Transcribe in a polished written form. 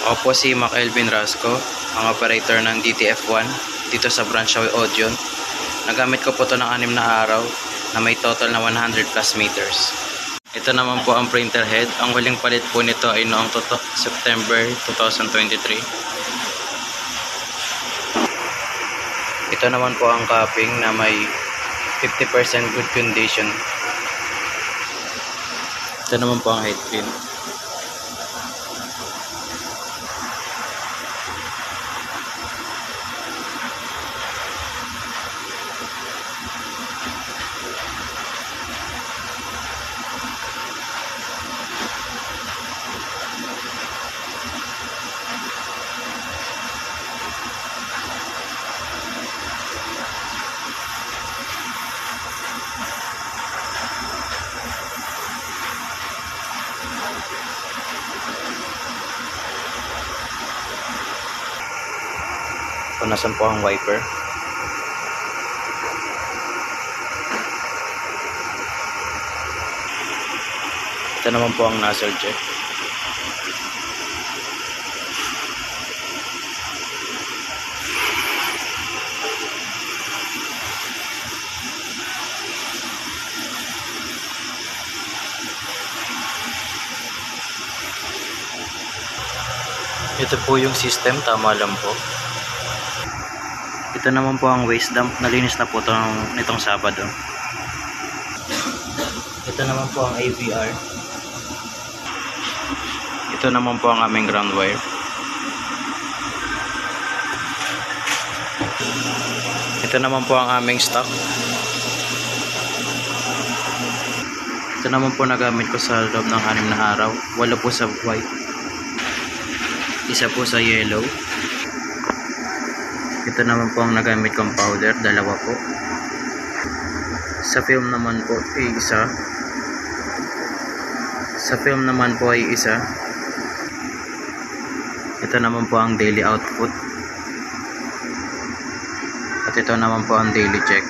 Ako po si Mac Elvin Rasco, ang operator ng DTF1 dito sa Branch Audio. Nagamit ko po ito ng 6 na araw na may total na 100 plus meters. Ito naman po ang printer head. Ang huling palit po nito ay noong September 2023. Ito naman po ang capping na may 50% good condition. Ito naman po ang head pin. Punasan po ang wiper. Ito naman po ang nozzle check. Ito po yung system, tama lang po. Ito naman po ang waste dump. Nalinis na po nitong Sabado. Ito naman po ang AVR. Ito naman po ang aming ground wire. Ito naman po ang aming stock. Ito naman po nagamit ko sa loob ng 6 na araw. Wala po sa white. Isa po sa yellow. Ito naman po ang nagamit kong powder, 2 po. Sa film naman po ay isa. Sa film naman po ay isa. Ito naman po ang daily output. At ito naman po ang daily check.